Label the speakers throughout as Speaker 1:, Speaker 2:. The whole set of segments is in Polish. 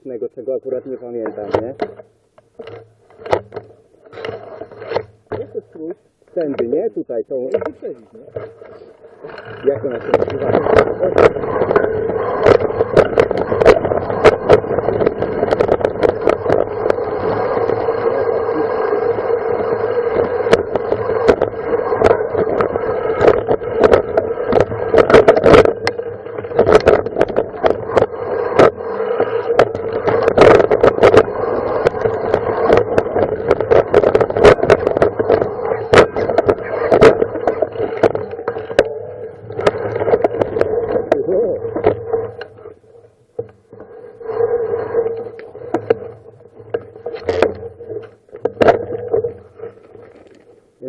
Speaker 1: śmiesznego, czego akurat nie pamiętam, nie?
Speaker 2: Jeszcze spróć.
Speaker 1: Tędy, nie? Tutaj są...
Speaker 2: Wyprzedzić, nie?
Speaker 1: Jak ona się nazywa?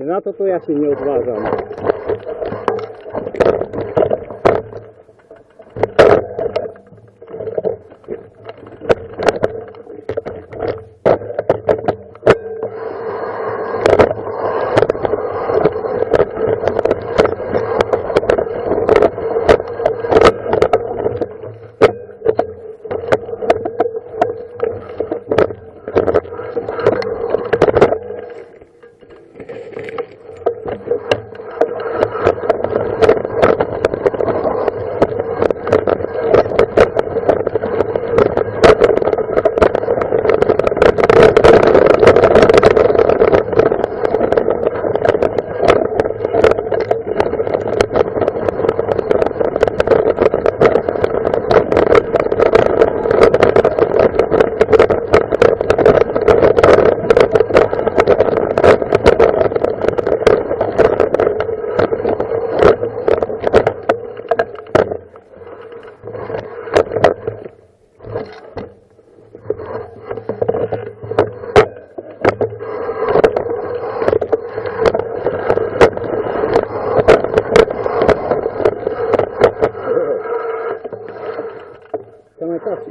Speaker 1: Na to ja się nie odważam. Same czasy.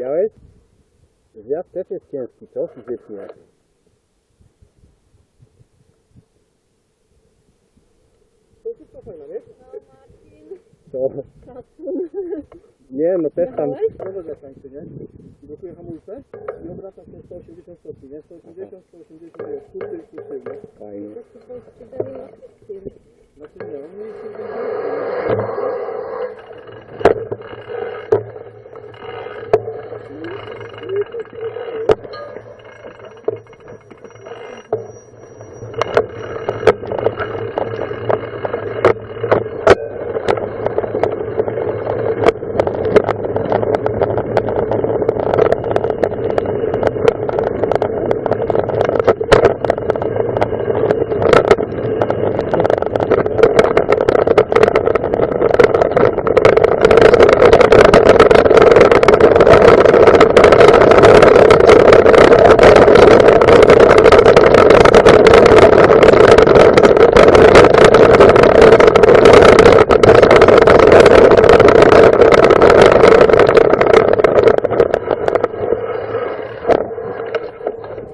Speaker 1: Widziałeś? Zjazd też jest ciężki, co? Fizycznie.
Speaker 2: To jest wszystko fajne, wiesz?
Speaker 1: Co? Nie, no też tam...
Speaker 2: Nowe zakręty, nie? Blokuję hamulce i obraca się 180 stopni, nie? 180, 180, wiesz, tu, nie?
Speaker 1: Fajnie.
Speaker 2: Znaczy nie, on nie jest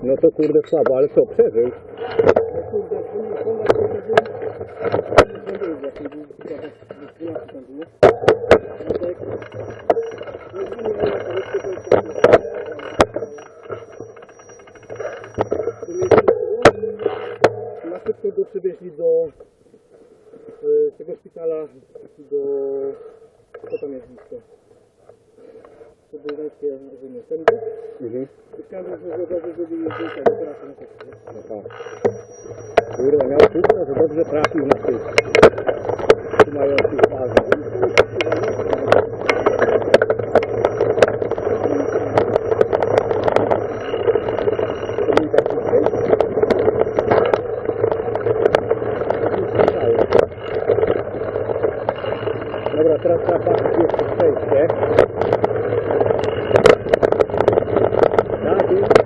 Speaker 1: No to kurde słabo, ale co, przeżył?
Speaker 2: Na szybko go przywieźli do tego szpitala, do... Co tam jest blisko? To był żeńskie rozumienie. Ten był? I chciałem, żeby zrobili zdjęcia do teraz na tekście.
Speaker 1: No tak. Kurde, miał wszystko, że dobrze trafił na tych trzymających bazę. Dobra, teraz trzeba patrzeć jeszcze przejście. Tak, jest.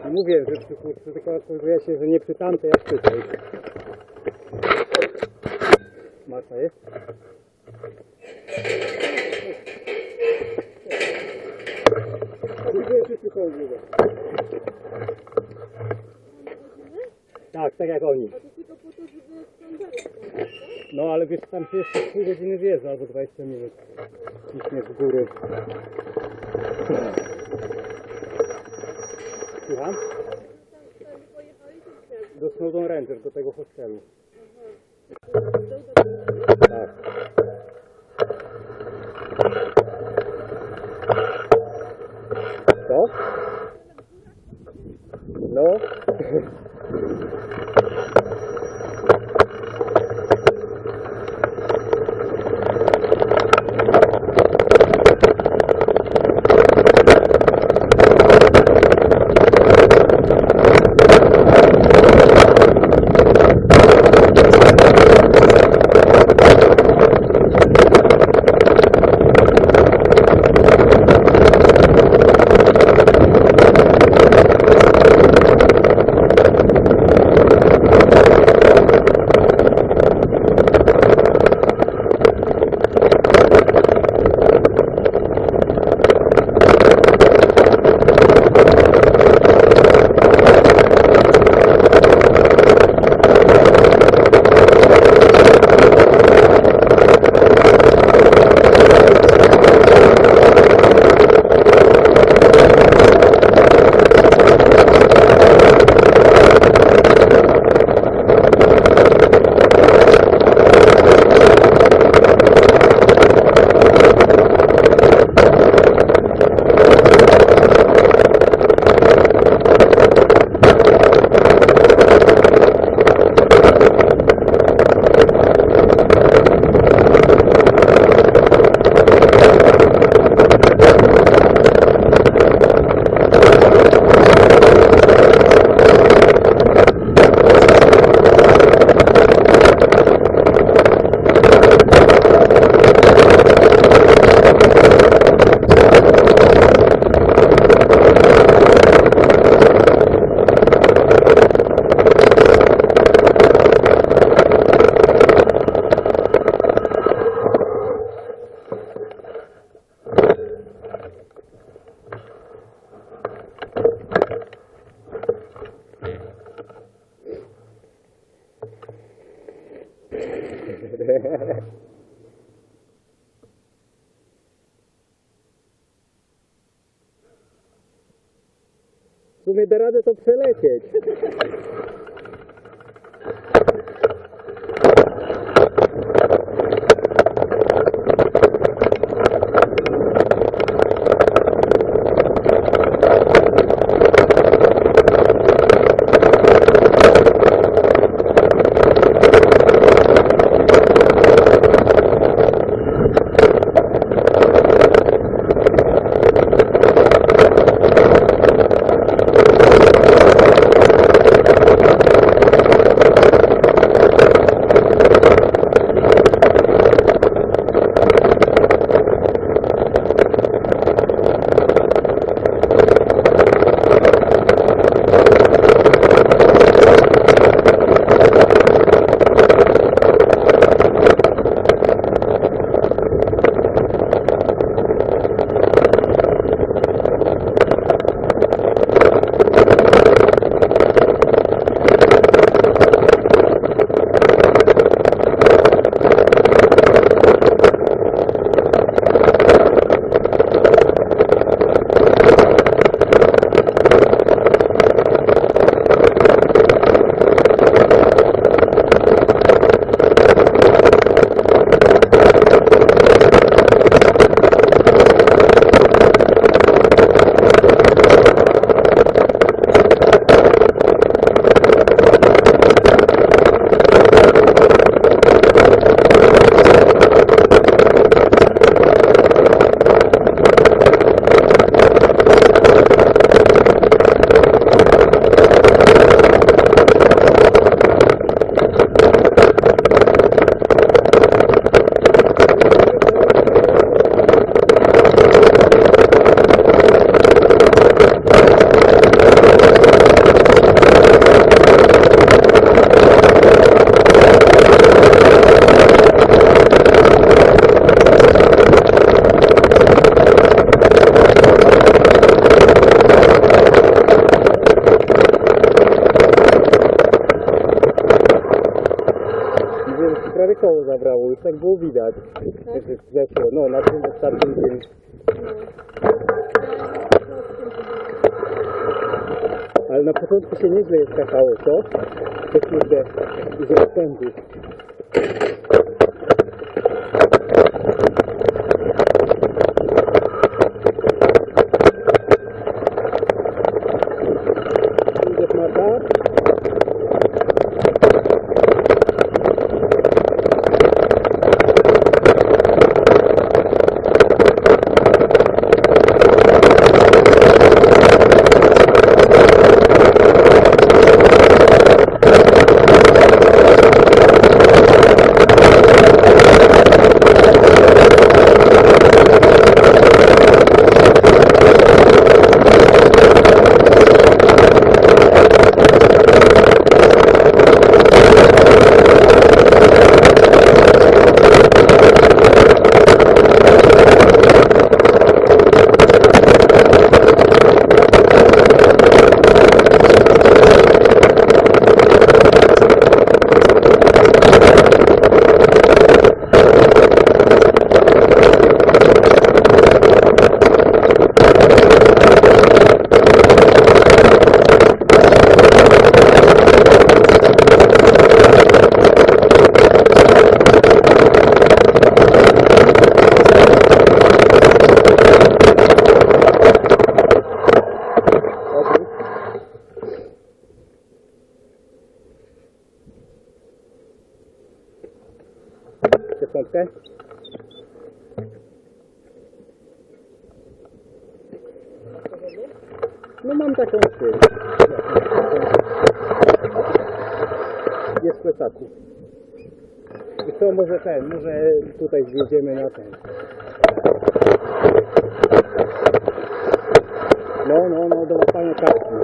Speaker 1: Mówię, że przy kurczę tylko okazuje się, że nie przy tamtej, jak tutaj. Masa jest? Tak, tak jak oni. No ale wiesz, tam się jeszcze pół godziny wjeżdża, albo 20 minut. Ciśnie z góry. Słucham? Do Snowdon Ranger, do tego hostelu. Tak. Co? No. W sumie da radę to przelecieć. koło zabrało, już tak było widać. Jak się zeszło, no na tym ostatnim tym. Ale na początku się nieźle skakało, co? To kurde, z rozpędu. Idziesz Marta? Sekundkę. No mam taką trzy. Jest w plecaku. I co, może tutaj zjedziemy na ten. No, do łapania kartki.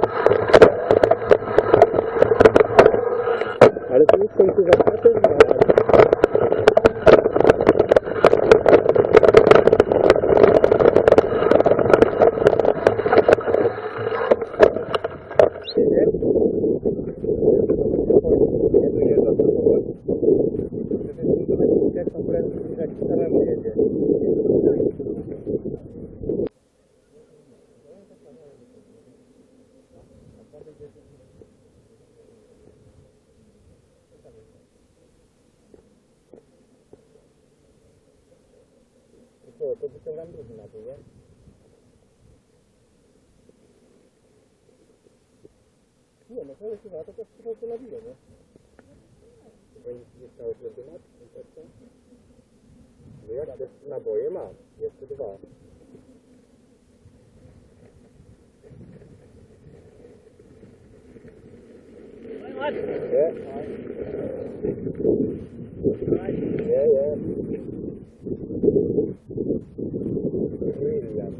Speaker 1: Ale to już kończy zapaty? To wyciągam drugi na to, nie? Nie, no to jest chyba, to też trochę nabiło, nie? Chyba nie stało tyle temat? No jak te naboje mam, jeszcze dwa. Nie. William.